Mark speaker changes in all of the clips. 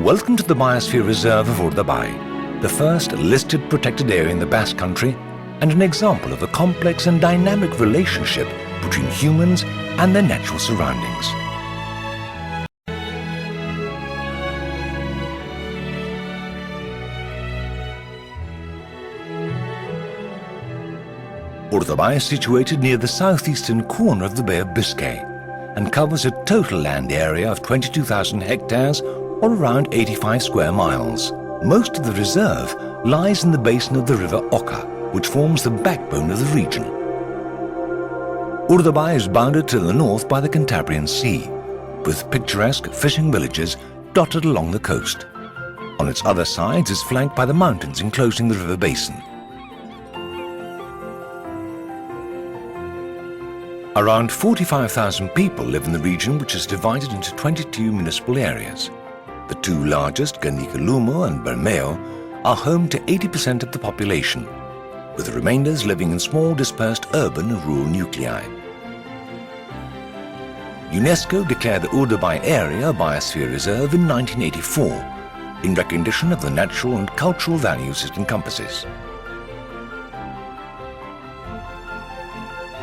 Speaker 1: Welcome to the Biosphere Reserve of Urdaibai, the first listed protected area in the Basque Country and an example of the complex and dynamic relationship between humans and their natural surroundings. Urdaibai is situated near the southeastern corner of the Bay of Biscay and covers a total land area of 22,000 hectares or around 85 square miles. Most of the reserve lies in the basin of the river Oka, which forms the backbone of the region. Urdaibai is bounded to the north by the Cantabrian Sea, with picturesque fishing villages dotted along the coast. On its other sides is flanked by the mountains enclosing the river basin. Around 45,000 people live in the region, which is divided into 22 municipal areas. The two largest, Garnica-Lumo and Bermeo, are home to 80% of the population, with the remainders living in small dispersed urban and rural nuclei. UNESCO declared the Urdaibai area a Biosphere Reserve in 1984, in recognition of the natural and cultural values it encompasses.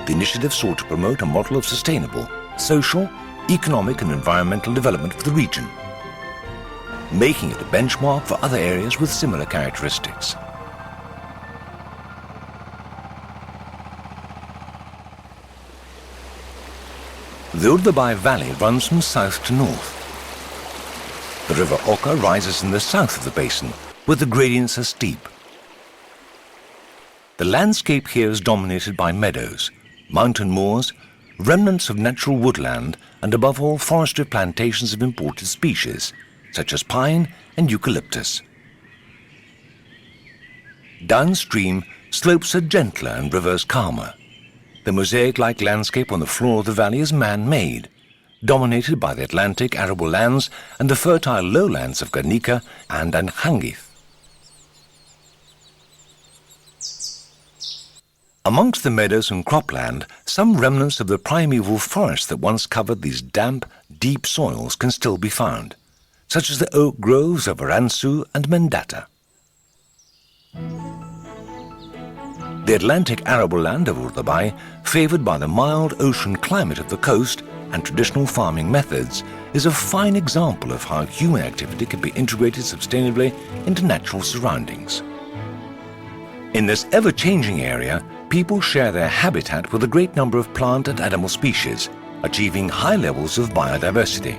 Speaker 1: The initiative sought to promote a model of sustainable, social, economic and environmental development for the region, making it a benchmark for other areas with similar characteristics. The Urdaibai Valley runs from south to north. The river Oka rises in the south of the basin, where the gradients are steep. The landscape here is dominated by meadows, mountain moors, remnants of natural woodland, and above all forestry plantations of imported species, such as pine and eucalyptus. Downstream, slopes are gentler and rivers calmer. The mosaic-like landscape on the floor of the valley is man-made, dominated by the Atlantic arable lands and the fertile lowlands of Garnica and Anhangith. Amongst the meadows and cropland, some remnants of the primeval forest that once covered these damp, deep soils can still be found, such as the oak groves of Aransu and Mendata. The Atlantic arable land of Urdaibai, favoured by the mild ocean climate of the coast and traditional farming methods, is a fine example of how human activity can be integrated sustainably into natural surroundings. In this ever-changing area, people share their habitat with a great number of plant and animal species, achieving high levels of biodiversity.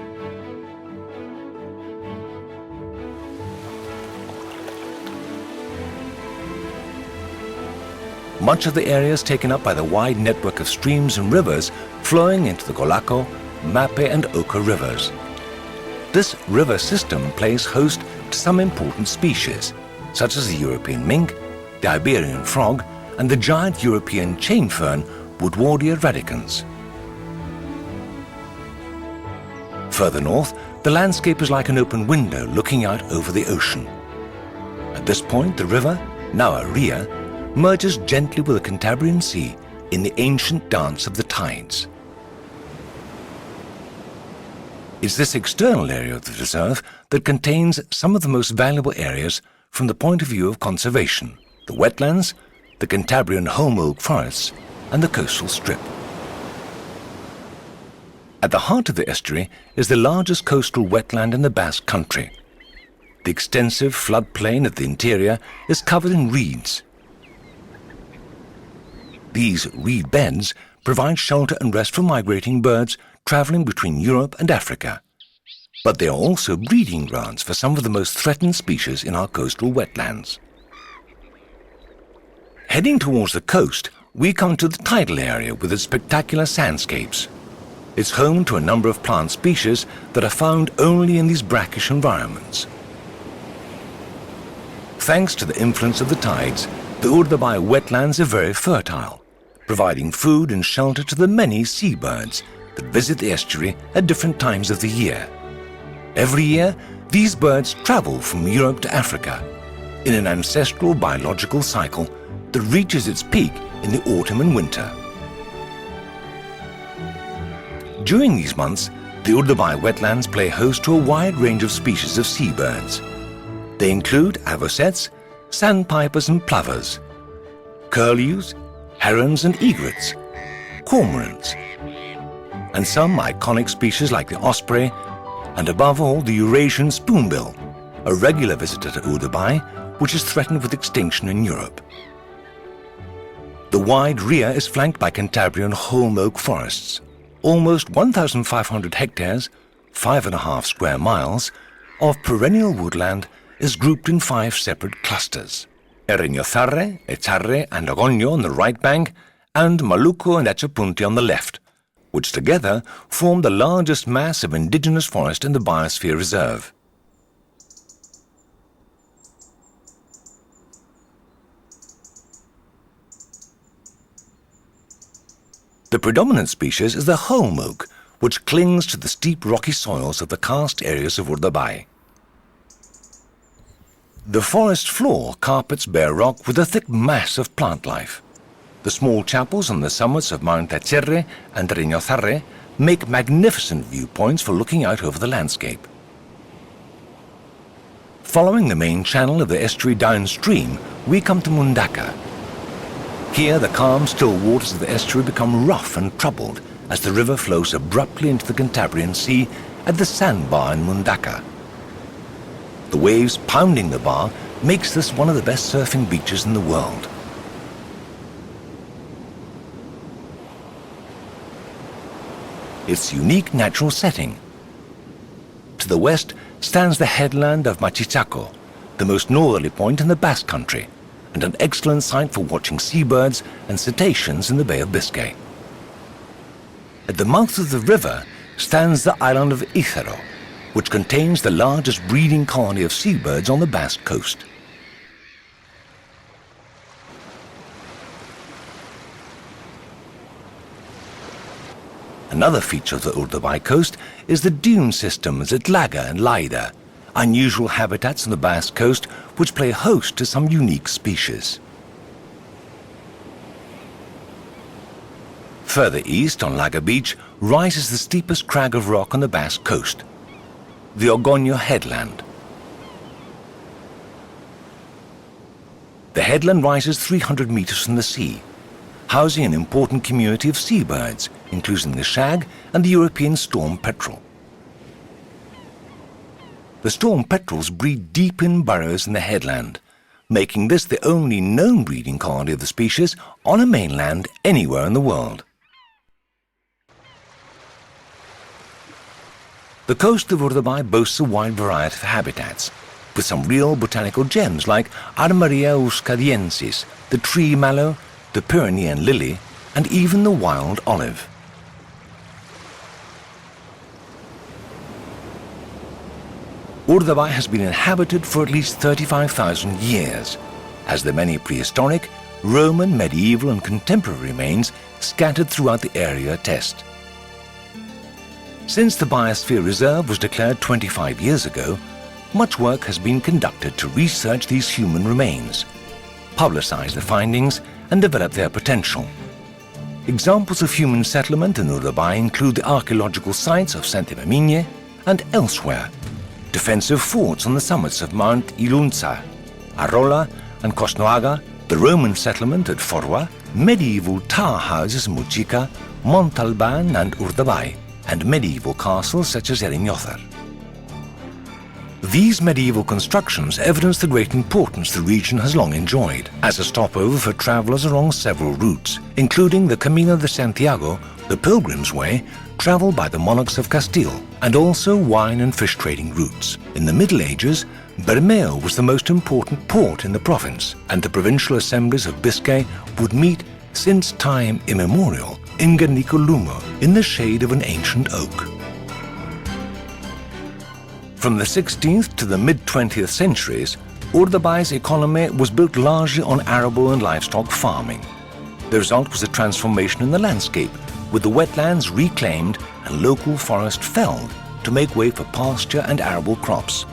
Speaker 1: Much of the area is taken up by the wide network of streams and rivers flowing into the Golako, Mape and Oka rivers. This river system plays host to some important species, such as the European mink, the Iberian frog, and the giant European chain fern, Woodwardia radicans. Further north, the landscape is like an open window looking out over the ocean. At this point, the river, now a ria, merges gently with the Cantabrian Sea in the ancient dance of the tides. It's this external area of the reserve that contains some of the most valuable areas from the point of view of conservation: the wetlands, the Cantabrian holm oak forests, and the coastal strip. At the heart of the estuary is the largest coastal wetland in the Basque Country. The extensive floodplain of the interior is covered in reeds. These reed beds provide shelter and rest for migrating birds traveling between Europe and Africa. But they are also breeding grounds for some of the most threatened species in our coastal wetlands. Heading towards the coast, we come to the tidal area with its spectacular sandscapes. It's home to a number of plant species that are found only in these brackish environments. Thanks to the influence of the tides, the Urdaibai wetlands are very fertile, providing food and shelter to the many seabirds that visit the estuary at different times of the year. Every year, these birds travel from Europe to Africa in an ancestral biological cycle that reaches its peak in the autumn and winter. During these months, The Urdaibai wetlands play host to a wide range of species of seabirds. They include avocets, sandpipers and plovers, curlews, herons and egrets, cormorants, and some iconic species like the osprey, and above all the Eurasian spoonbill, a regular visitor to Urdaibai, which is threatened with extinction in Europe. The wide rear is flanked by Cantabrian holm oak forests. Almost 1,500 hectares, 5.5 square miles, of perennial woodland is grouped in 5 separate clusters. Erinyotharre, Echarre and Ogonyo on the right bank, and Maluku and Echapunti on the left, which together form the largest mass of indigenous forest in the Biosphere Reserve. The predominant species is the holm oak, which clings to the steep rocky soils of the karst areas of Urdaibai. The forest floor carpets bare rock with a thick mass of plant life. The small chapels on the summits of Mount Echerre and Erinyotharre make magnificent viewpoints for looking out over the landscape. Following the main channel of the estuary downstream, we come to Mundaka. Here, the calm, still waters of the estuary become rough and troubled as the river flows abruptly into the Cantabrian Sea at the sandbar in Mundaka. The waves pounding the bar makes this one of the best surfing beaches in the world. Its unique natural setting. To the west stands the headland of Machichaco, the most northerly point in the Basque Country, and an excellent site for watching seabirds and cetaceans in the Bay of Biscay. At the mouth of the river stands the island of Icero, which contains the largest breeding colony of seabirds on the Basque coast. Another feature of the Urdaibai coast is the dune systems at Laga and Laida, unusual habitats on the Basque coast which play host to some unique species. Further east on Laga Beach rises the steepest crag of rock on the Basque coast, the Ogonyo headland. The headland rises 300 meters from the sea, housing an important community of seabirds, including the shag and the European storm petrel. The storm petrels breed deep in burrows in the headland, making this the only known breeding colony of the species on a mainland anywhere in the world. The coast of Urdaibai boasts a wide variety of habitats, with some real botanical gems like Armeria euskadiensis, the tree mallow, the Pyrenean lily, and even the wild olive. Urdaibai has been inhabited for at least 35,000 years, as the many prehistoric, Roman, medieval and contemporary remains scattered throughout the area attest. Since the Biosphere Reserve was declared 25 years ago, much work has been conducted to research these human remains, publicize the findings and develop their potential. Examples of human settlement in Urdaibai include the archaeological sites of Saint-Emilion and elsewhere, defensive forts on the summits of Mount Ilunza, Arola and Cosnoaga, the Roman settlement at Forwa, medieval tar houses in Mujica, Montalban and Urdaibai, and medieval castles such as Erinyotharre. These medieval constructions evidence the great importance the region has long enjoyed as a stopover for travelers along several routes, including the Camino de Santiago, the Pilgrim's Way, travelled by the monarchs of Castile, and also wine and fish trading routes. In the Middle Ages, Bermeo was the most important port in the province, and the provincial assemblies of Biscay would meet, since time immemorial, in Garnicolumo, in the shade of an ancient oak. From the 16th to the mid-20th centuries, Urdaibai's economy was built largely on arable and livestock farming. The result was a transformation in the landscape, with the wetlands reclaimed and local forest felled to make way for pasture and arable crops.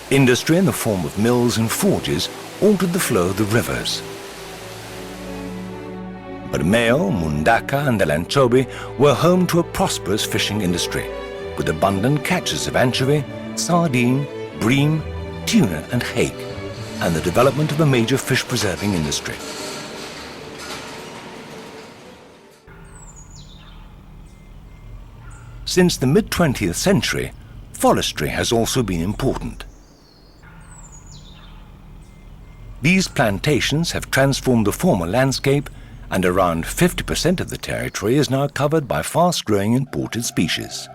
Speaker 1: Industry in the form of mills and forges altered the flow of the rivers. Bermeo, Mundaka and the Lanchobi were home to a prosperous fishing industry, with abundant catches of anchovy, sardine, bream, tuna and hake, and the development of a major fish preserving industry. Since the mid-20th century, forestry has also been important. These plantations have transformed the former landscape, and around 50% of the territory is now covered by fast-growing imported species.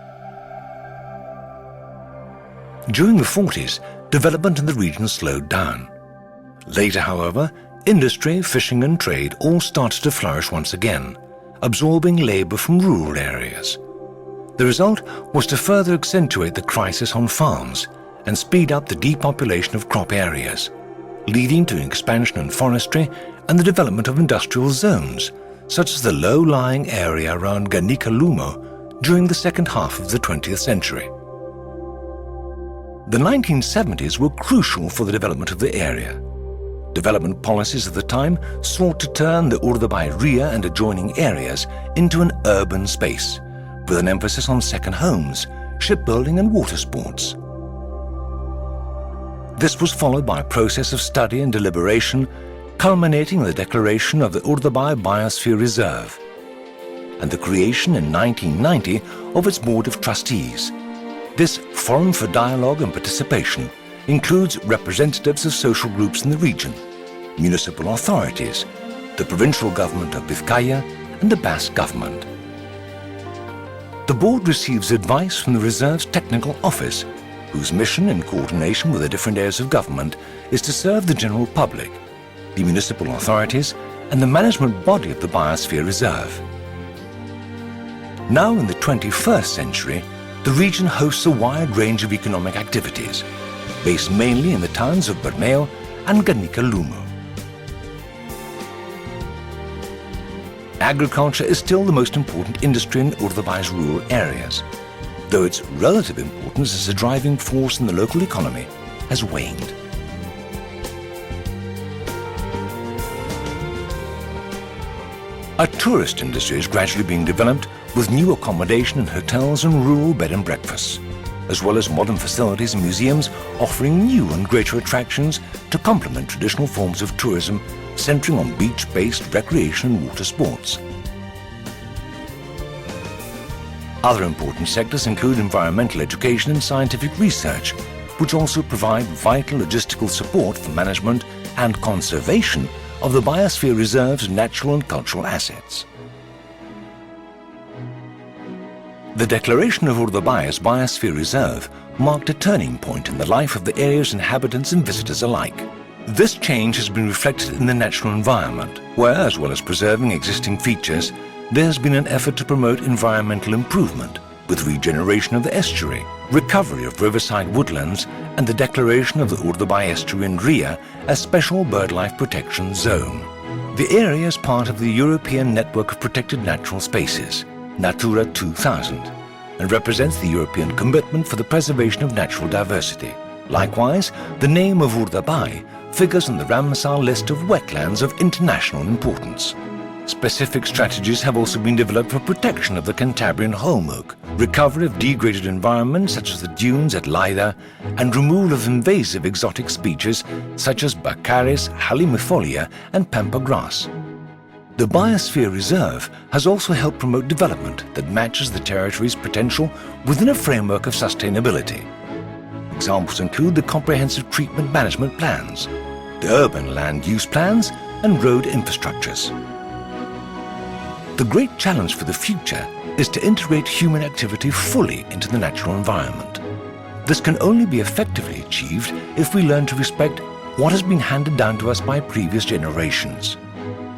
Speaker 1: During the 40s, development in the region slowed down. Later, however, industry, fishing and trade all started to flourish once again, absorbing labor from rural areas. The result was to further accentuate the crisis on farms and speed up the depopulation of crop areas, leading to an expansion in forestry and the development of industrial zones, such as the low-lying area around Ganikalumo during the second half of the 20th century. The 1970s were crucial for the development of the area. Development policies at the time sought to turn the Urdaibai Ria and adjoining areas into an urban space, with an emphasis on second homes, shipbuilding and water sports. This was followed by a process of study and deliberation, culminating in the declaration of the Urdaibai Biosphere Reserve and the creation in 1990 of its Board of Trustees. This forum for dialogue and participation includes representatives of social groups in the region, municipal authorities, the provincial government of Vizcaya and the Basque government. The board receives advice from the reserve's technical office, whose mission, in coordination with the different areas of government, is to serve the general public, the municipal authorities and the management body of the Biosphere Reserve. Now in the 21st century, the region hosts a wide range of economic activities, based mainly in the towns of Bermeo and Ganikalumo. Agriculture is still the most important industry in Urdaibai's rural areas, though its relative importance as a driving force in the local economy has waned. A tourist industry is gradually being developed with new accommodation in hotels and rural bed and breakfasts, as well as modern facilities and museums offering new and greater attractions to complement traditional forms of tourism centering on beach-based recreation and water sports. Other important sectors include environmental education and scientific research, which also provide vital logistical support for management and conservation of the Biosphere Reserve's natural and cultural assets. The declaration of Urdaibai as Biosphere Reserve marked a turning point in the life of the area's inhabitants and visitors alike. This change has been reflected in the natural environment, where, as well as preserving existing features, there has been an effort to promote environmental improvement, with regeneration of the estuary, recovery of riverside woodlands, and the declaration of the Urdaibai Estuary and Ria as Special Birdlife Protection Zone. The area is part of the European Network of Protected Natural Spaces, Natura 2000, and represents the European commitment for the preservation of natural diversity. Likewise, the name of Urdaibai figures on the Ramsar list of wetlands of international importance. Specific strategies have also been developed for protection of the Cantabrian holm oak, recovery of degraded environments such as the dunes at Laida, and removal of invasive exotic species such as Baccharis, halimifolia and pampa grass. The Biosphere Reserve has also helped promote development that matches the territory's potential within a framework of sustainability. Examples include the comprehensive treatment management plans, the urban land use plans, and road infrastructures. The great challenge for the future is to integrate human activity fully into the natural environment. This can only be effectively achieved if we learn to respect what has been handed down to us by previous generations.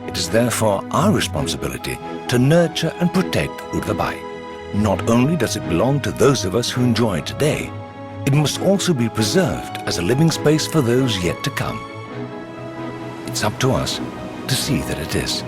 Speaker 1: It is therefore our responsibility to nurture and protect Urdaibai. Not only does it belong to those of us who enjoy it today, it must also be preserved as a living space for those yet to come. It's up to us to see that it is.